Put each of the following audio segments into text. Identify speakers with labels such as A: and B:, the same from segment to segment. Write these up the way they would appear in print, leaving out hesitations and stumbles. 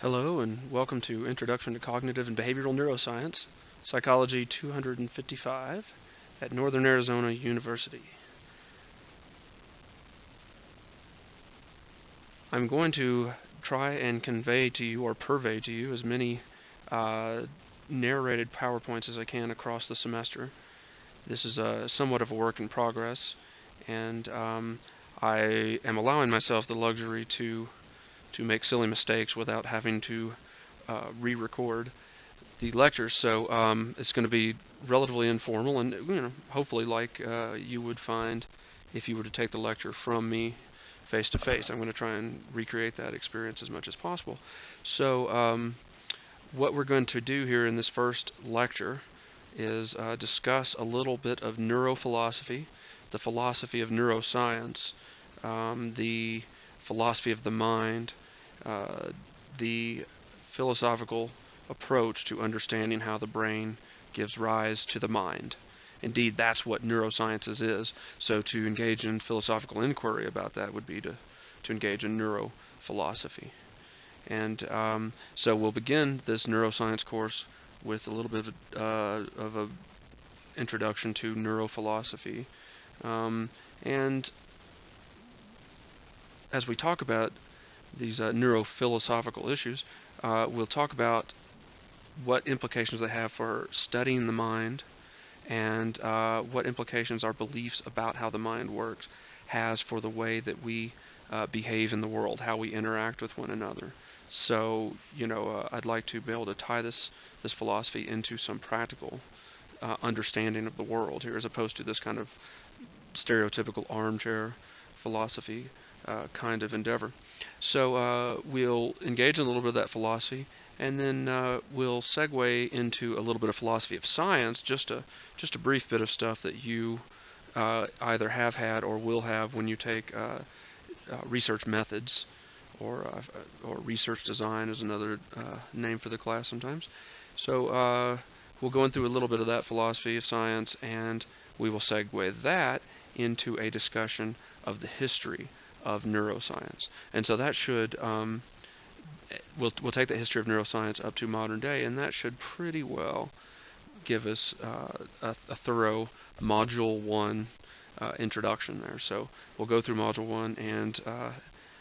A: Hello and welcome to Introduction to Cognitive and Behavioral Neuroscience, Psychology 255 at Northern Arizona University. I'm going to try and convey to you or purvey to you as many narrated PowerPoints as I can across the semester. This is somewhat of a work in progress, and I am allowing myself the luxury to make silly mistakes without having to re-record the lectures. So it's going to be relatively informal, and hopefully like you would find if you were to take the lecture from me face to face. I'm going to try and recreate that experience as much as possible. So what we're going to do here in this first lecture is discuss a little bit of neurophilosophy, the philosophy of neuroscience, the philosophy of the mind, the philosophical approach to understanding how the brain gives rise to the mind. Indeed, that's what neurosciences is. So to engage in philosophical inquiry about that would be to engage in neurophilosophy. And so we'll begin this neuroscience course with a little bit of an introduction to neurophilosophy. And as we talk about these neurophilosophical issues, we'll talk about what implications they have for studying the mind, and what implications our beliefs about how the mind works has for the way that we behave in the world, how we interact with one another. So, I'd like to be able to tie this philosophy into some practical understanding of the world here, as opposed to this kind of stereotypical armchair philosophy kind of endeavor. So we'll engage in a little bit of that philosophy, and then we'll segue into a little bit of philosophy of science, just a brief bit of stuff that you either have had or will have when you take research methods, or research design is another name for the class sometimes. So we'll go through a little bit of that philosophy of science, and we will segue that into a discussion of the history of neuroscience. And so that should, we'll take the history of neuroscience up to modern day, and that should pretty well give us a thorough Module 1 introduction there. So we'll go through Module 1, and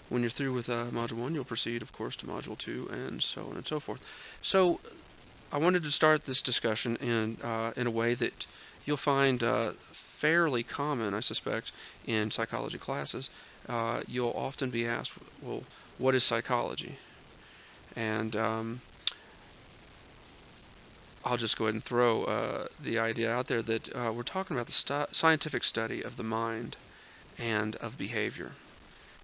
A: when you're through with Module 1, you'll proceed, of course, to Module 2, and so on and so forth. So I wanted to start this discussion in a way that you'll find fairly common, I suspect, in psychology classes. You'll often be asked, well, what is psychology? And I'll just go ahead and throw the idea out there that we're talking about the scientific study of the mind and of behavior.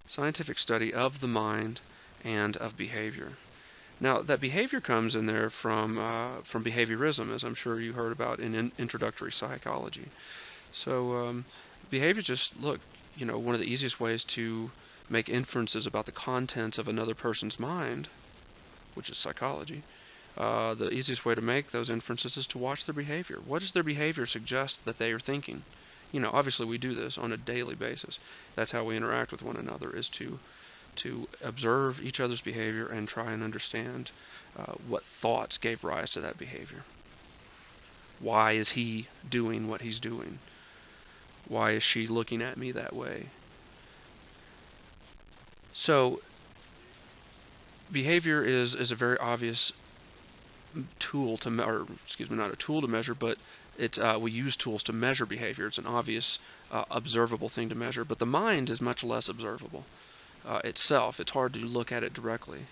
A: Scientific study of the mind and of behavior. Now, that behavior comes in there from behaviorism, as I'm sure you heard about in introductory psychology. So behavior, just look, one of the easiest ways to make inferences about the contents of another person's mind, which is psychology, the easiest way to make those inferences is to watch their behavior. What does their behavior suggest that they are thinking? Obviously we do this on a daily basis. That's how we interact with one another, is to observe each other's behavior and try and understand what thoughts gave rise to that behavior. Why is he doing what he's doing? Why is she looking at me that way? So behavior is a very obvious tool to measure, not a tool to measure, but we use tools to measure behavior. It's an obvious observable thing to measure, but the mind is much less observable itself. It's hard to look at it directly.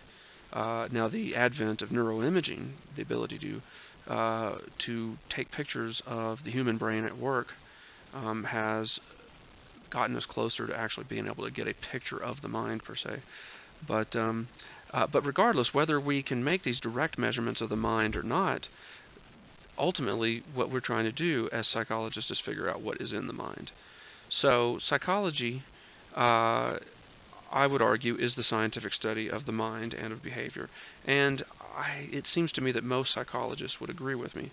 A: Now, the advent of neuroimaging, the ability to take pictures of the human brain at work, has gotten us closer to actually being able to get a picture of the mind per se. But regardless, whether we can make these direct measurements of the mind or not, ultimately what we're trying to do as psychologists is figure out what is in the mind. So psychology, I would argue, is the scientific study of the mind and of behavior. And it seems to me that most psychologists would agree with me.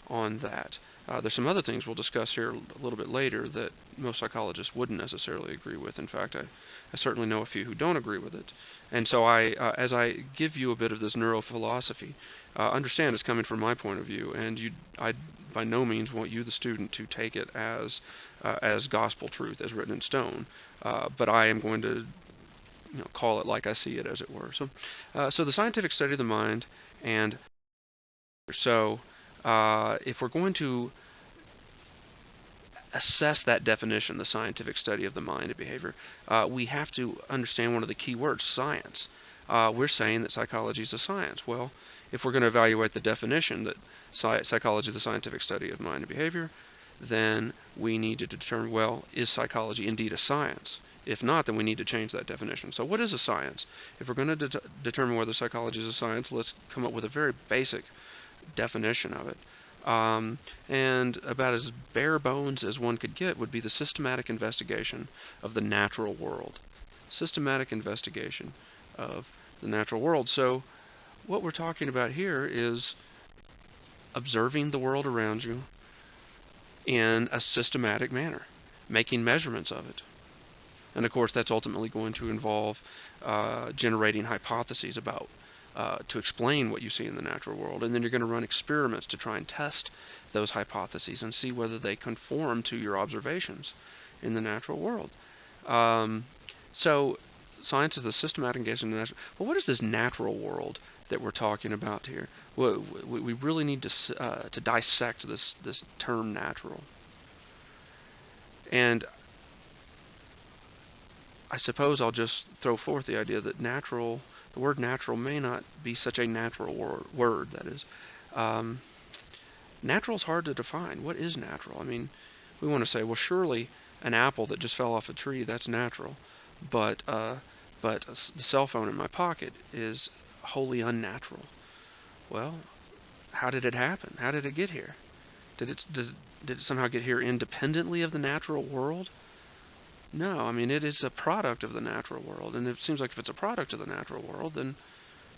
A: on that. There's some other things we'll discuss here a little bit later that most psychologists wouldn't necessarily agree with. In fact, I certainly know a few who don't agree with it. And so as I give you a bit of this neurophilosophy, understand it's coming from my point of view, and I by no means want you, the student, to take it as gospel truth, as written in stone. But I am going to call it like I see it, as it were. So the scientific study of the mind, and so if we're going to assess that definition, the scientific study of the mind and behavior, we have to understand one of the key words, science. We're saying that psychology is a science. Well, if we're going to evaluate the definition that psychology is the scientific study of mind and behavior, then we need to determine, well, is psychology indeed a science? If not, then we need to change that definition. So what is a science? If we're going to determine whether psychology is a science, let's come up with a very basic definition of it. And about as bare bones as one could get would be the systematic investigation of the natural world. Systematic investigation of the natural world. So what we're talking about here is observing the world around you in a systematic manner, making measurements of it. And of course, that's ultimately going to involve generating hypotheses about to explain what you see in the natural world. And then you're going to run experiments to try and test those hypotheses and see whether they conform to your observations in the natural world. So science is a systematic engagement in the natural. Well, what is this natural world that we're talking about here? Well, we really need to dissect this term natural. And I suppose I'll just throw forth the idea that natural, the word natural may not be such a natural word, that is. Natural is hard to define. What is natural? I mean, we want to say, well, surely an apple that just fell off a tree, that's natural. But the cell phone in my pocket is wholly unnatural. Well, how did it happen? How did it get here? Did it somehow get here independently of the natural world? No, I mean, it is a product of the natural world, and it seems like if it's a product of the natural world, then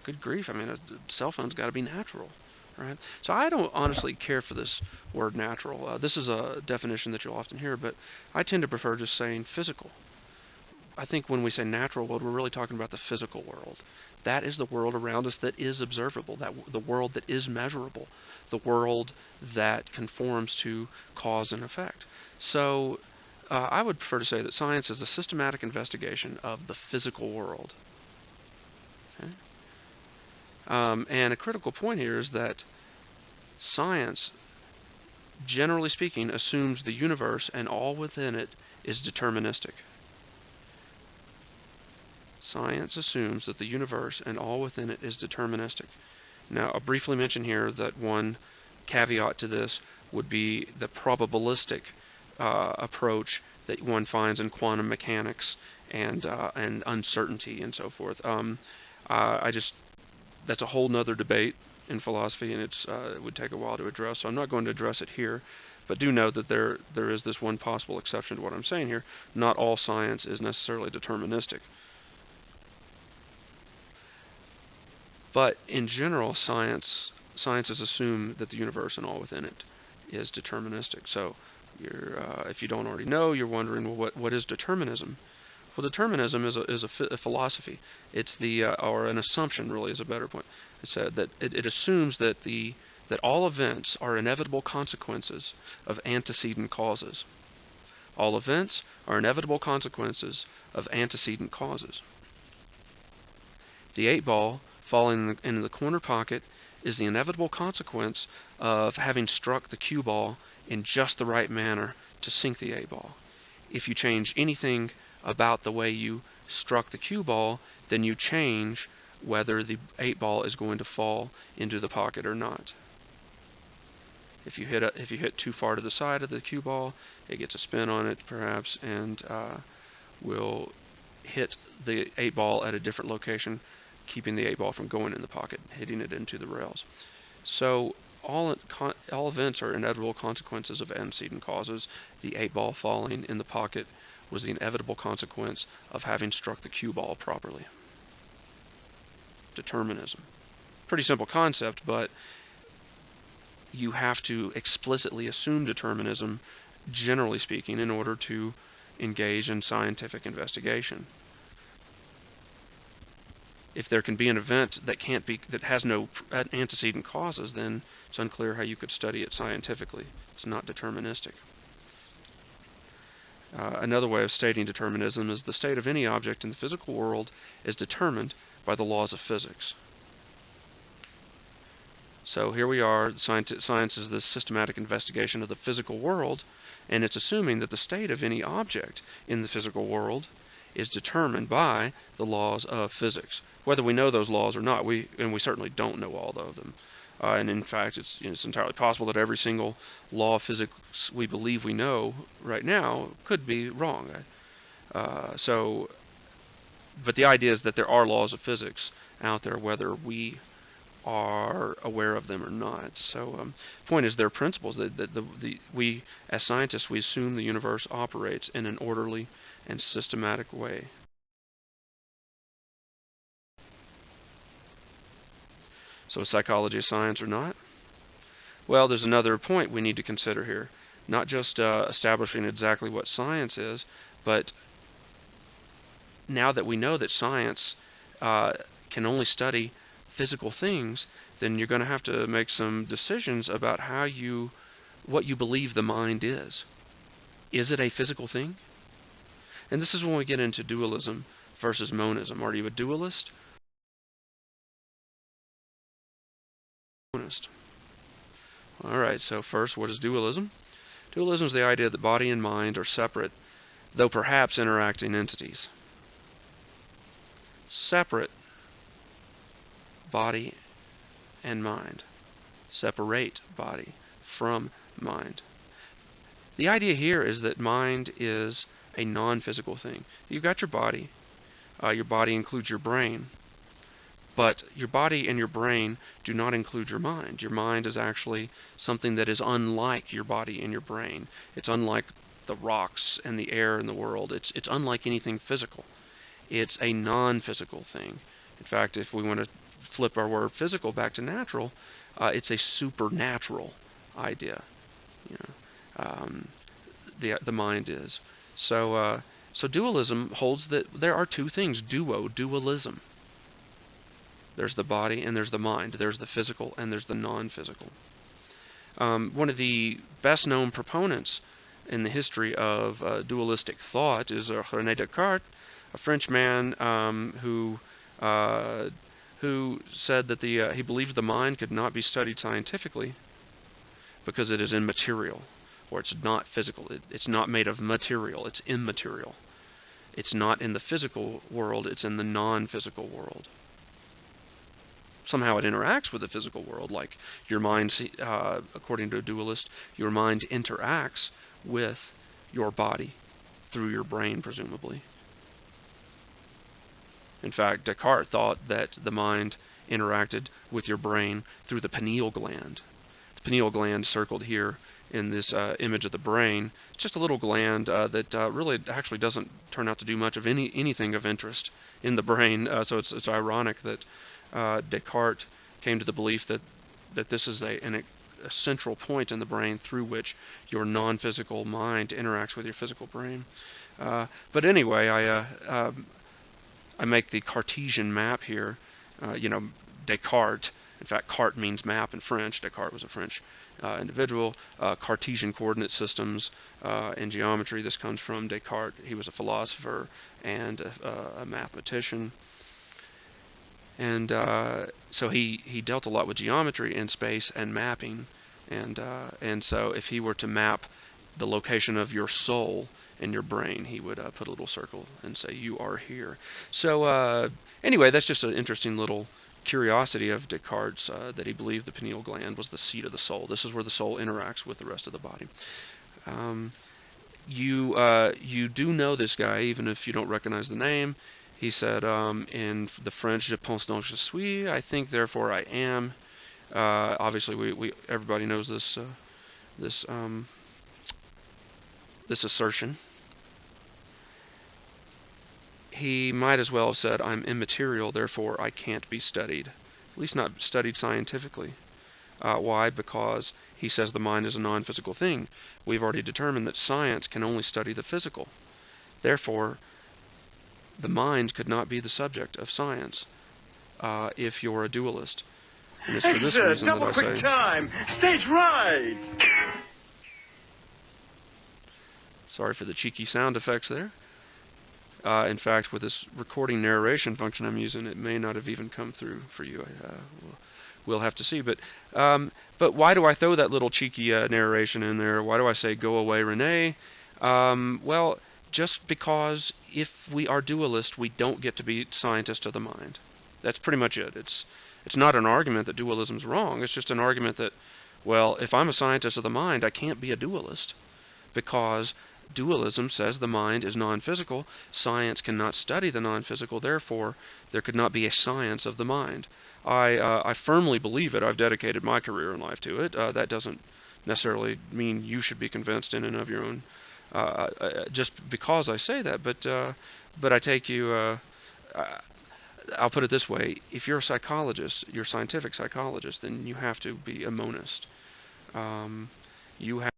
A: good grief, I mean, a cell phone's got to be natural, right? So I don't honestly care for this word natural. This is a definition that you'll often hear, but I tend to prefer just saying physical. I think when we say natural world, we're really talking about the physical world. That is the world around us that is observable, the world that is measurable, the world that conforms to cause and effect. So I would prefer to say that science is a systematic investigation of the physical world. Okay? And a critical point here is that science, generally speaking, assumes the universe and all within it is deterministic. Science assumes that the universe and all within it is deterministic. Now, I'll briefly mention here that one caveat to this would be the probabilistic approach that one finds in quantum mechanics and uncertainty and so forth. That's a whole nother debate in philosophy, and it would take a while to address. So I'm not going to address it here, but do note that there is this one possible exception to what I'm saying here. Not all science is necessarily deterministic. But in general, sciences assume that the universe and all within it is deterministic. So if you don't already know, you're wondering, well, what is determinism? Well, determinism is a philosophy. It's or an assumption, really, is a better point. It's that it assumes that that all events are inevitable consequences of antecedent causes. All events are inevitable consequences of antecedent causes. The 8-ball falling in the corner pocket is the inevitable consequence of having struck the cue ball in just the right manner to sink the 8-ball. If you change anything about the way you struck the cue ball, then you change whether the 8-ball is going to fall into the pocket or not. If you hit too far to the side of the cue ball, it gets a spin on it, perhaps, and will hit the 8-ball at a different location, keeping the 8-ball from going in the pocket, hitting it into the rails. So all events are inevitable consequences of antecedent causes. The 8-ball falling in the pocket was the inevitable consequence of having struck the cue ball properly. Determinism. Pretty simple concept, but you have to explicitly assume determinism, generally speaking, in order to engage in scientific investigation. If there can be an event that has no antecedent causes, then it's unclear how you could study it scientifically. It's not deterministic. Another way of stating determinism is the state of any object in the physical world is determined by the laws of physics. So here we are, science is this systematic investigation of the physical world, and it's assuming that the state of any object in the physical world is determined by the laws of physics. Whether we know those laws or not, and we certainly don't know all of them. And in fact, it's entirely possible that every single law of physics we believe we know right now could be wrong. But the idea is that there are laws of physics out there, whether we are aware of them or not. So, point is, there are principles that we, as scientists, we assume the universe operates in an orderly and systematic way. So, is psychology a science or not? Well, there's another point we need to consider here. Not just establishing exactly what science is, but now that we know that science can only study physical things, then you're going to have to make some decisions about what you believe the mind is. Is it a physical thing? And this is when we get into dualism versus monism. Are you a dualist? Monist. All right, so first, what is dualism? Dualism is the idea that body and mind are separate, though perhaps interacting entities. Separate body and mind. Separate body from mind. The idea here is that mind is a non-physical thing. You've got your body. Your body includes your brain. But your body and your brain do not include your mind. Your mind is actually something that is unlike your body and your brain. It's unlike the rocks and the air in the world. It's unlike anything physical. It's a non-physical thing. In fact, if we want to flip our word physical back to natural, it's a supernatural idea. The mind is. So dualism holds that there are two things: dualism. There's the body and there's the mind. There's the physical and there's the non-physical. One of the best-known proponents in the history of dualistic thought is René Descartes, a French man who said that he believed the mind could not be studied scientifically because it is immaterial, or it's not physical. It's not made of material. It's immaterial. It's not in the physical world. It's in the non-physical world. Somehow it interacts with the physical world, like your mind, according to a dualist, your mind interacts with your body through your brain, presumably. In fact, Descartes thought that the mind interacted with your brain through the pineal gland. The pineal gland, circled here in this image of the brain, it's just a little gland that really actually doesn't turn out to do much of anything of interest in the brain. So it's ironic that Descartes came to the belief that this is a central point in the brain through which your non-physical mind interacts with your physical brain. But anyway, I make the Cartesian map here. Descartes. In fact, carte means map in French. Descartes was a French individual. Cartesian coordinate systems in geometry. This comes from Descartes. He was a philosopher and a mathematician. And so he dealt a lot with geometry and space and mapping. And so if he were to map the location of your soul in your brain, he would put a little circle and say, "You are here." So anyway, that's just an interesting little curiosity of Descartes, that he believed the pineal gland was the seat of the soul. This is where the soul interacts with the rest of the body. You do know this guy, even if you don't recognize the name. He said in the French, "Je pense donc je suis," I think, therefore I am. Obviously, everybody knows this assertion. He might as well have said, "I'm immaterial, therefore I can't be studied," at least not studied scientifically. Why? Because he says the mind is a non-physical thing. We've already determined that science can only study the physical. Therefore, the mind could not be the subject of science if you're a dualist. And it's for this reason that I say...
B: Double quick time! Stage right!
A: Sorry for the cheeky sound effects there. In fact, with this recording narration function I'm using, it may not have even come through for you. We'll have to see. But why do I throw that little cheeky narration in there? Why do I say, go away, Renee? Well, just because if we are dualist, we don't get to be scientists of the mind. That's pretty much it. It's not an argument that dualism's wrong. It's just an argument that, well, if I'm a scientist of the mind, I can't be a dualist, because dualism says the mind is non-physical. Science cannot study the non-physical. Therefore, there could not be a science of the mind. I firmly believe it. I've dedicated my career and life to it. That doesn't necessarily mean you should be convinced in and of your own, just because I say that. But I take you... I'll put it this way. If you're a psychologist, you're a scientific psychologist, then you have to be a monist. You have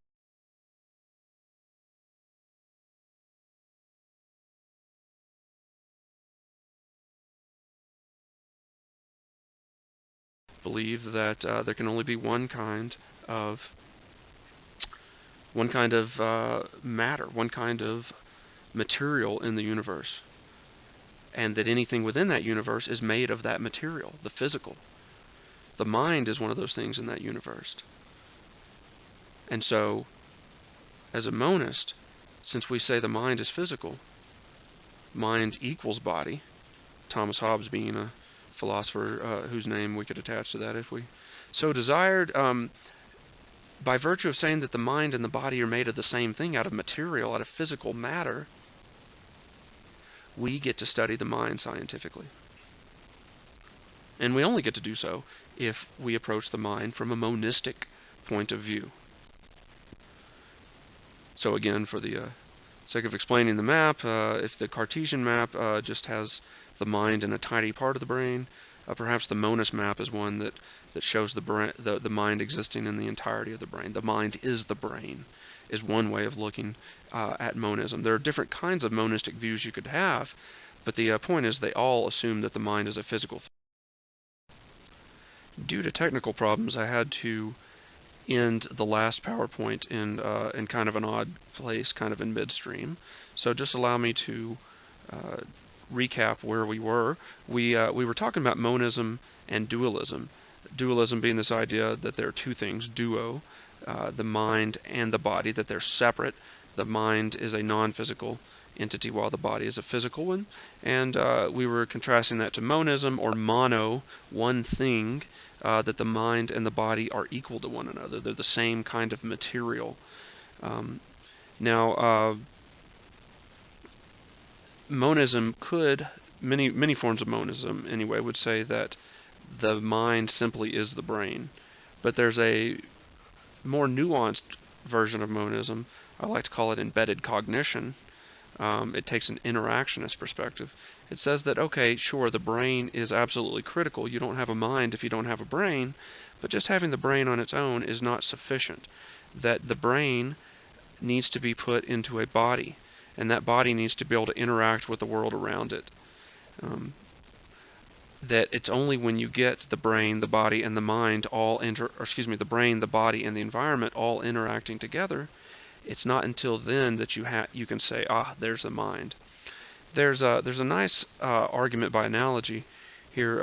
A: to believe that there can only be one kind of matter, one kind of material in the universe, and that anything within that universe is made of that material, the physical. The mind is one of those things in that universe. And so, as a monist, since we say the mind is physical, mind equals body, Thomas Hobbes being a philosopher whose name we could attach to that if we so desired, by virtue of saying that the mind and the body are made of the same thing, out of material, out of physical matter, we get to study the mind scientifically. And we only get to do so if we approach the mind from a monistic point of view. So again, for the sake of explaining the map, if the Cartesian map just has the mind in a tiny part of the brain, perhaps the monist map is one that shows the mind existing in the entirety of the brain. The mind is the brain, is one way of looking at monism. There are different kinds of monistic views you could have, but the point is they all assume that the mind is a physical thing. Due to technical problems, I had to end the last PowerPoint in kind of an odd place, kind of in midstream. So just allow me to recap where we were. We were talking about monism and dualism. Dualism being this idea that there are two things, duo, the mind and the body, that they're separate. The mind is a non-physical entity while the body is a physical one. And we were contrasting that to monism, or mono, one thing, that the mind and the body are equal to one another. They're the same kind of material. Monism could, many forms of monism anyway, would say that the mind simply is the brain. But there's a more nuanced version of monism. I like to call it embedded cognition. It takes an interactionist perspective. It says that, okay, sure, the brain is absolutely critical. You don't have a mind if you don't have a brain, but just having the brain on its own is not sufficient. That the brain needs to be put into a body, and that body needs to be able to interact with the world around it. That it's only when you get the brain, the body, and the mind all the brain, the body, and the environment all interacting together, it's not until then that you can say, there's a mind. There's a nice argument by analogy here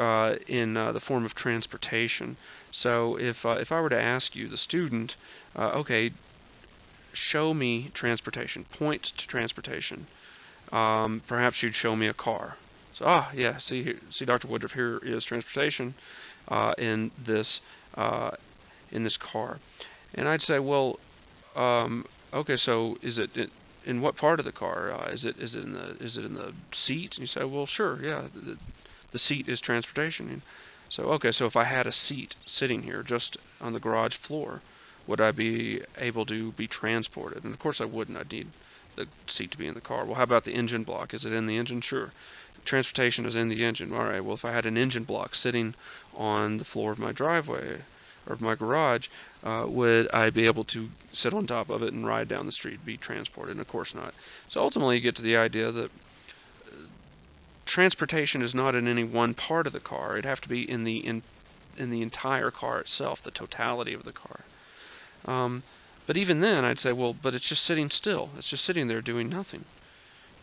A: in the form of transportation. So if I were to ask you, the student, okay, show me transportation, point to transportation. Perhaps you'd show me a car. So, yeah, see, Dr. Woodruff, here is transportation in this car. And I'd say, well, okay, so is it in what part of the car? Is it in the seat? And you say, well, sure, yeah, the seat is transportation. And so, okay, so if I had a seat sitting here just on the garage floor, would I be able to be transported? And of course I wouldn't. I'd need the seat to be in the car. Well, how about the engine block? Is it in the engine? Sure. Transportation is in the engine. All right, well, if I had an engine block sitting on the floor of my driveway, or my garage, would I be able to sit on top of it and ride down the street, be transported? And of course not. So ultimately, you get to the idea that transportation is not in any one part of the car. It'd have to be in the entire car itself, the totality of the car. But even then, I'd say, well, but it's just sitting still. It's just sitting there doing nothing.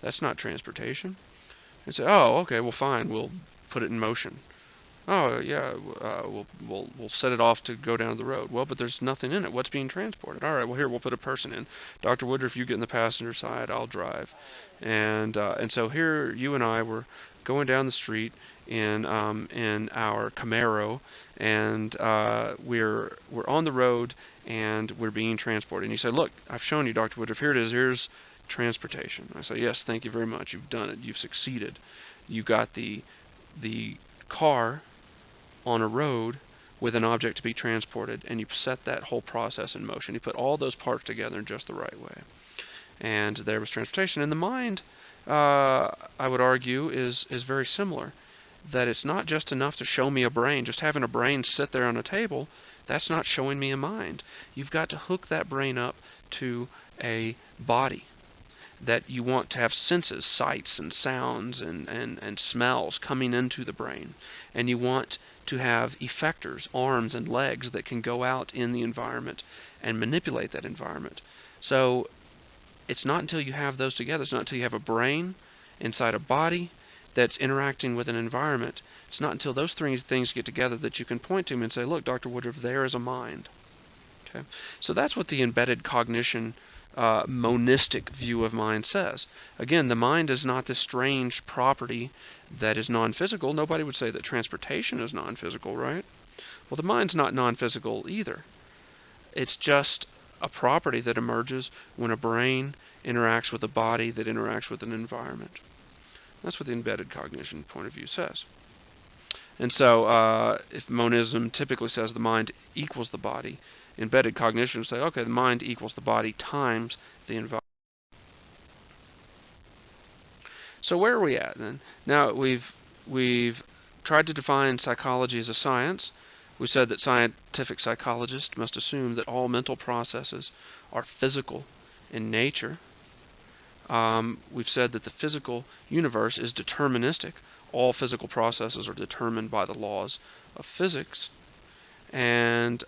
A: That's not transportation. And say, oh, okay, well, fine, we'll put it in motion. Oh, yeah, we'll set it off to go down the road. Well, but there's nothing in it. What's being transported? All right, well, here, we'll put a person in. Dr. Woodruff, you get in the passenger side, I'll drive. And so here, you and I were going down the street in our Camaro, and we're on the road, and we're being transported. And you say, look, I've shown you, Dr. Woodruff, here it is, here's transportation. I say, yes, thank you very much. You've done it. You've succeeded. You got the car on a road with an object to be transported, and you set that whole process in motion. You put all those parts together in just the right way. And there was transportation. And the mind, I would argue, is very similar. That it's not just enough to show me a brain. Just having a brain sit there on a table, that's not showing me a mind. You've got to hook that brain up to a body. That you want to have senses, sights and sounds and smells coming into the brain. And you want to have effectors, arms and legs that can go out in the environment and manipulate that environment. So it's not until you have those together, it's not until you have a brain inside a body that's interacting with an environment, it's not until those three things get together that you can point to them and say, look, Dr. Woodruff, there is a mind. Okay? So that's what the embedded cognition monistic view of mind says. Again, the mind is not this strange property that is non-physical. Nobody would say that transportation is non-physical, right? Well, the mind's not non-physical either. It's just a property that emerges when a brain interacts with a body that interacts with an environment. That's what the embedded cognition point of view says. And so, if monism typically says the mind equals the body, embedded cognition will say, okay, the mind equals the body times the environment. So where are we at then? Now we've tried to define psychology as a science. We said that scientific psychologists must assume that all mental processes are physical in nature. We've said that the physical universe is deterministic. All physical processes are determined by the laws of physics. And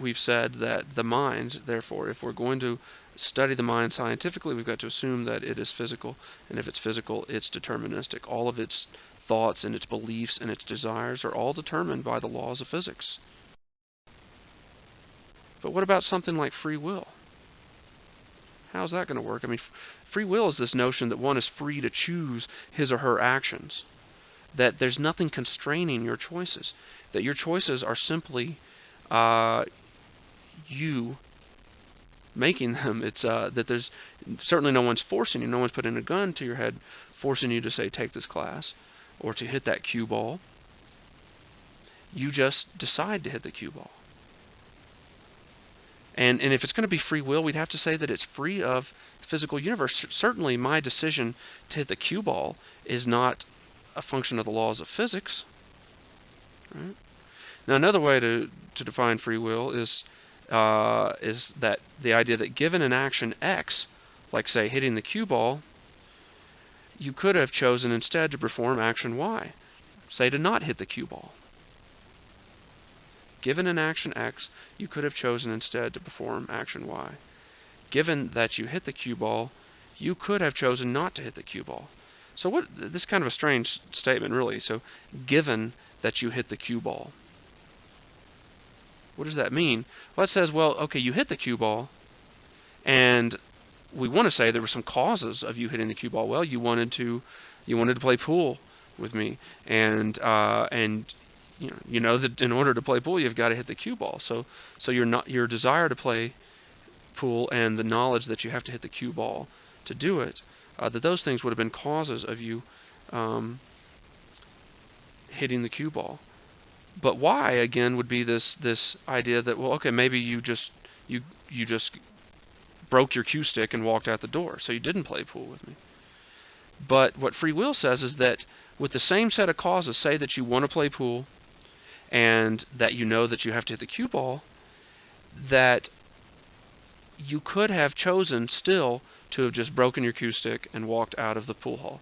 A: we've said that the mind, therefore, if we're going to study the mind scientifically, we've got to assume that it is physical. And if it's physical, it's deterministic. All of its thoughts and its beliefs and its desires are all determined by the laws of physics. But what about something like free will? How's that going to work? I mean, free will is this notion that one is free to choose his or her actions, that there's nothing constraining your choices, that your choices are simply you making them. It's that there's certainly no one's forcing you, no one's putting a gun to your head forcing you to say take this class or to hit that cue ball. You just decide to hit the cue ball. And if it's going to be free will, we'd have to say that it's free of the physical universe. Certainly my decision to hit the cue ball is not a function of the laws of physics. Right? Now another way to define free will is that the idea that given an action X, like say hitting the cue ball, you could have chosen instead to perform action Y, say to not hit the cue ball. Given an action X, you could have chosen instead to perform action Y. Given that you hit the cue ball, you could have chosen not to hit the cue ball. So this is kind of a strange statement, really. So, given that you hit the cue ball. What does that mean? Well, it says, well, okay, you hit the cue ball, and we want to say there were some causes of you hitting the cue ball. Well, you wanted to play pool with me, and you know that in order to play pool, you've got to hit the cue ball. So your desire to play pool and the knowledge that you have to hit the cue ball to do it, that those things would have been causes of you hitting the cue ball. But why, again, would be this idea that, well, okay, maybe you just broke your cue stick and walked out the door, so you didn't play pool with me. But what free will says is that with the same set of causes, say that you want to play pool, and that you know that you have to hit the cue ball, that you could have chosen still to have just broken your cue stick and walked out of the pool hall.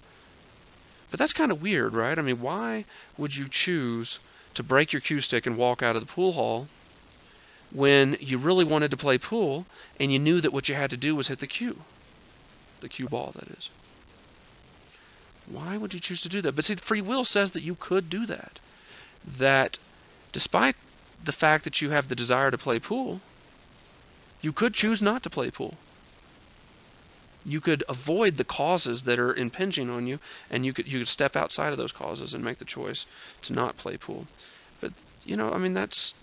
A: But that's kind of weird, right? I mean, why would you choose to break your cue stick and walk out of the pool hall when you really wanted to play pool and you knew that what you had to do was hit the cue ball, that is? Why would you choose to do that? But see, free will says that you could do that. That despite the fact that you have the desire to play pool, you could choose not to play pool. You could avoid the causes that are impinging on you, and you could step outside of those causes and make the choice to not play pool. But I mean, that's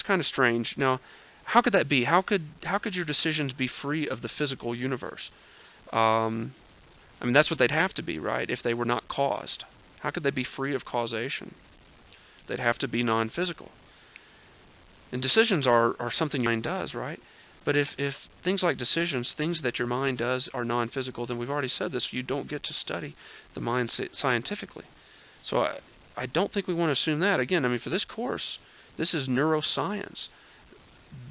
A: kind of strange. Now, how could that be? How could your decisions be free of the physical universe? I mean, that's what they'd have to be, right? If they were not caused, how could they be free of causation? They'd have to be non-physical. And decisions are something your mind does, right? But if things like decisions, things that your mind does, are non-physical, then we've already said this, you don't get to study the mind scientifically. So I don't think we want to assume that. Again, I mean, for this course, this is neuroscience.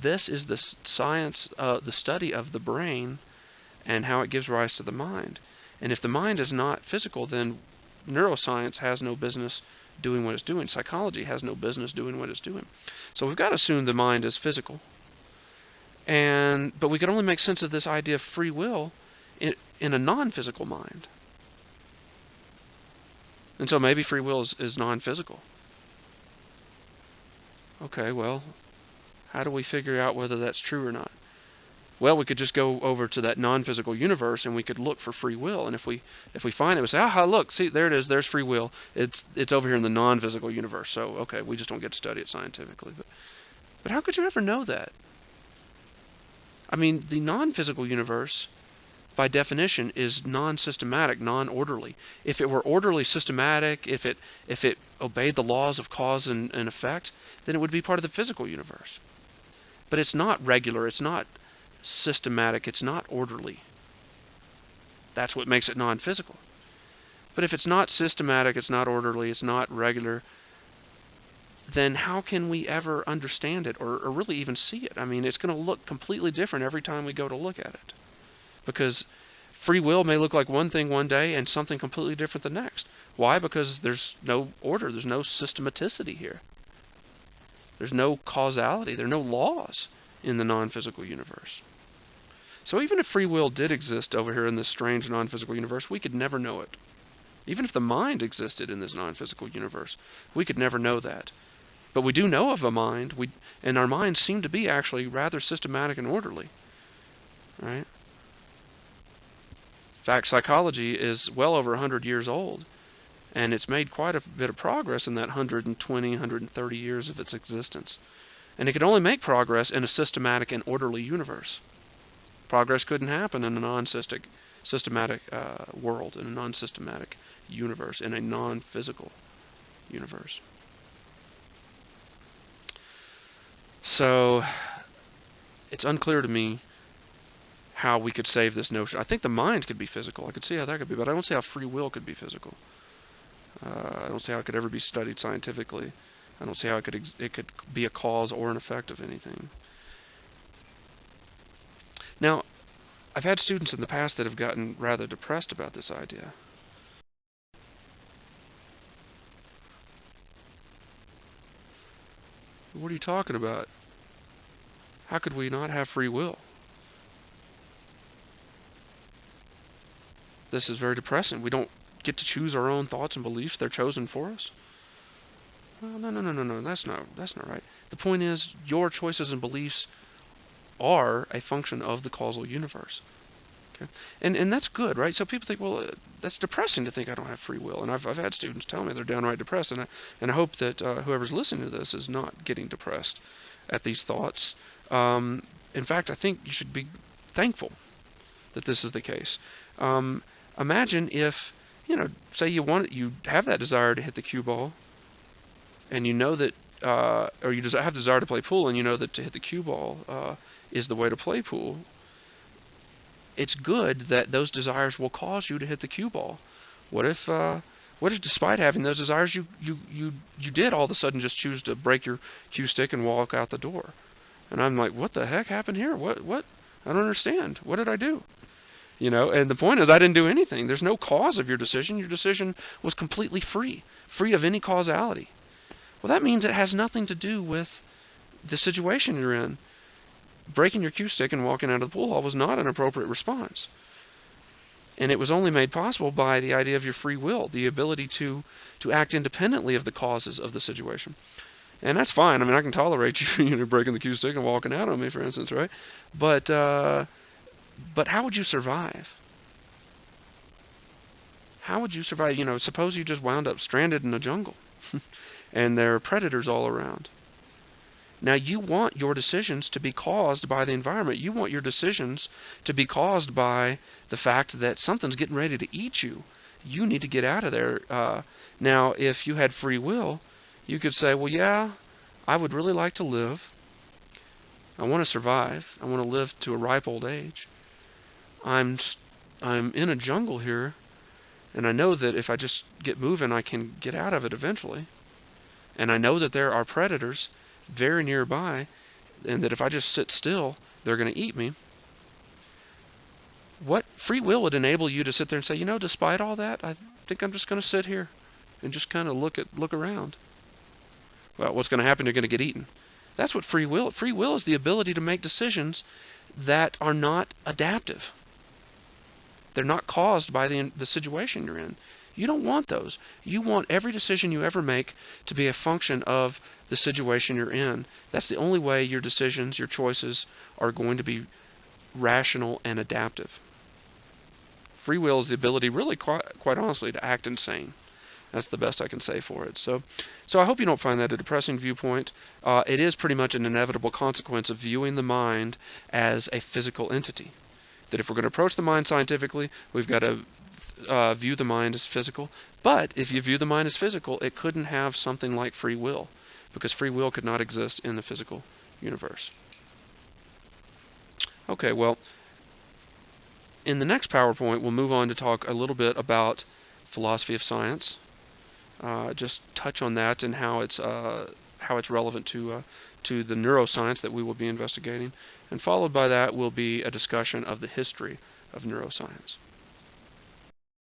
A: This is the science, the study of the brain and how it gives rise to the mind. And if the mind is not physical, then neuroscience has no business doing what it's doing. Psychology has no business doing what it's doing. So we've got to assume the mind is physical. But we can only make sense of this idea of free will in a non-physical mind. And so maybe free will is non-physical. Okay, well, how do we figure out whether that's true or not? Well, we could just go over to that non-physical universe and we could look for free will. And if we find it, we say, aha, look, see, there it is, there's free will. It's over here in the non-physical universe. So, okay, we just don't get to study it scientifically. But how could you ever know that? I mean, the non-physical universe, by definition, is non-systematic, non-orderly. If it were orderly, systematic, if it obeyed the laws of cause and effect, then it would be part of the physical universe. But it's not regular, it's not systematic, it's not orderly. That's what makes it non-physical. But if it's not systematic, it's not orderly, it's not regular, then how can we ever understand it or really even see it? I mean, it's going to look completely different every time we go to look at it. Because free will may look like one thing one day and something completely different the next. Why? Because there's no order, there's no systematicity here. There's no causality, there are no laws in the non-physical universe. So even if free will did exist over here in this strange non-physical universe, we could never know it. Even if the mind existed in this non-physical universe, we could never know that. But we do know of a mind, and our minds seem to be actually rather systematic and orderly. Right? In fact, psychology is well over 100 years old, and it's made quite a bit of progress in that 120, 130 years of its existence. And it could only make progress in a systematic and orderly universe. Progress couldn't happen in a non-systematic world, in a non-systematic universe, in a non-physical universe. So it's unclear to me how we could save this notion. I think the mind could be physical. I could see how that could be, but I don't see how free will could be physical. I don't see how it could ever be studied scientifically. I don't see how it could be a cause or an effect of anything. Now, I've had students in the past that have gotten rather depressed about this idea. What are you talking about? How could we not have free will? This is very depressing. We don't get to choose our own thoughts and beliefs. They're chosen for us. Well, no. That's not right. The point is, your choices and beliefs are a function of the causal universe. Okay? And that's good, right? So people think, well, that's depressing to think I don't have free will. And I've had students tell me they're downright depressed. And I hope that whoever's listening to this is not getting depressed at these thoughts. In fact, I think you should be thankful that this is the case. Imagine if, say you have that desire to hit the cue ball, and you know that, or you have the desire to play pool, and you know that to hit the cue ball is the way to play pool. It's good that those desires will cause you to hit the cue ball. What if What if, despite having those desires, you did all of a sudden just choose to break your cue stick and walk out the door? And I'm like, what the heck happened here? What? I don't understand. What did I do? And the point is, I didn't do anything. There's no cause of your decision. Your decision was completely free of any causality. Well, that means it has nothing to do with the situation you're in. Breaking your cue stick and walking out of the pool hall was not an appropriate response. And it was only made possible by the idea of your free will, the ability to act independently of the causes of the situation. And that's fine. I mean, I can tolerate you breaking the cue stick and walking out on me, for instance, right? But how would you survive? How would you survive? Suppose you just wound up stranded in a jungle and there are predators all around. Now, you want your decisions to be caused by the environment. You want your decisions to be caused by the fact that something's getting ready to eat you. You need to get out of there. Now, if you had free will, you could say, well, yeah, I would really like to live. I want to survive. I want to live to a ripe old age. I'm in a jungle here, and I know that if I just get moving, I can get out of it eventually. And I know that there are predators very nearby, and that if I just sit still, they're going to eat me. What free will would enable you to sit there and say, despite all that, I think I'm just going to sit here and just kind of look around. Well, what's going to happen? You're going to get eaten. That's what free will. Free will is the ability to make decisions that are not adaptive. They're not caused by the situation you're in. You don't want those. You want every decision you ever make to be a function of the situation you're in. That's the only way your decisions, your choices, are going to be rational and adaptive. Free will is the ability, really, quite honestly, to act insane. That's the best I can say for it. So I hope you don't find that a depressing viewpoint. It is pretty much an inevitable consequence of viewing the mind as a physical entity. That if we're going to approach the mind scientifically, we've got to view the mind as physical. But if you view the mind as physical, it couldn't have something like free will, because free will could not exist in the physical universe. Okay, well, in the next PowerPoint, we'll move on to talk a little bit about philosophy of science. Just touch on that and how it's relevant to the neuroscience that we will be investigating. And followed by that will be a discussion of the history of neuroscience.